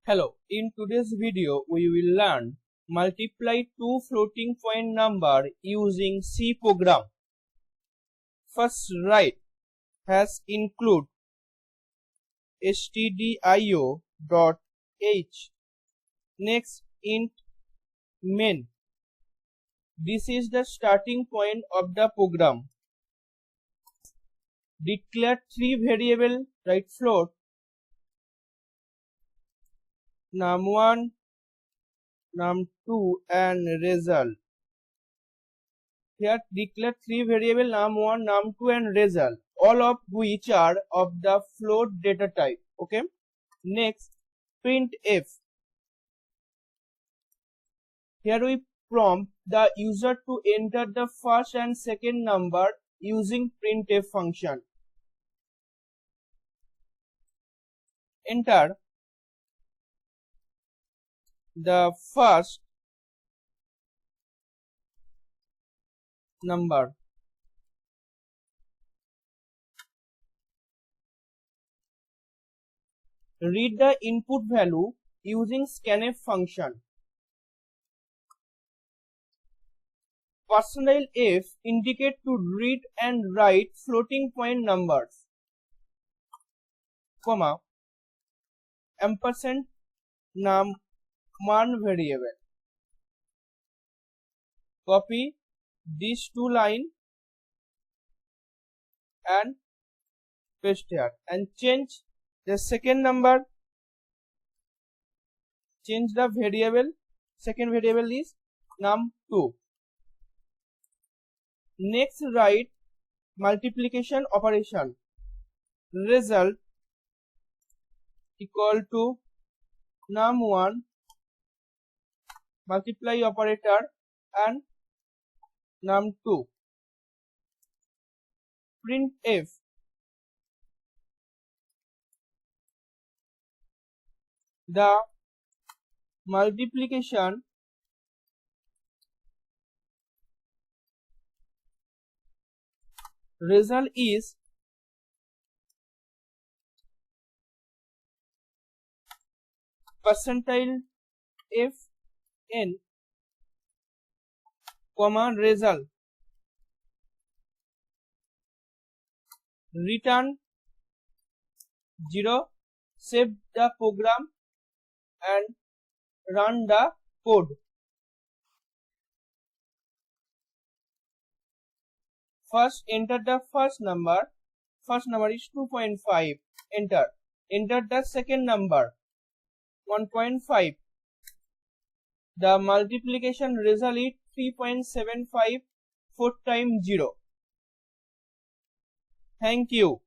Hello, in today's video we will learn multiply two floating point number using C program. First write has include stdio.h. Next int main. This is the starting point of the program. Declare three variable, write float num1, num2 and result. Here declare three variable num1, num2 and result, all of which are of the float data type. Okay. Next printf. Here we prompt the user to enter the first and second number using printf function. Enter the first number. Read the input value using scanf function. %f indicate to read and write floating point numbers, comma ampersand num1 variable. Copy these two lines and paste here and change the second number. Change the variable. Second variable is num2. Next write multiplication operation. Result equal to num1 multiply operator and num2. Printf the multiplication result is percentile fn, comma result. Return 0. Save the program and run the code. First enter the first number. First number is 2.5. Enter. Enter the second number 1.5. The multiplication result is 3.75 4 times 0. Thank you.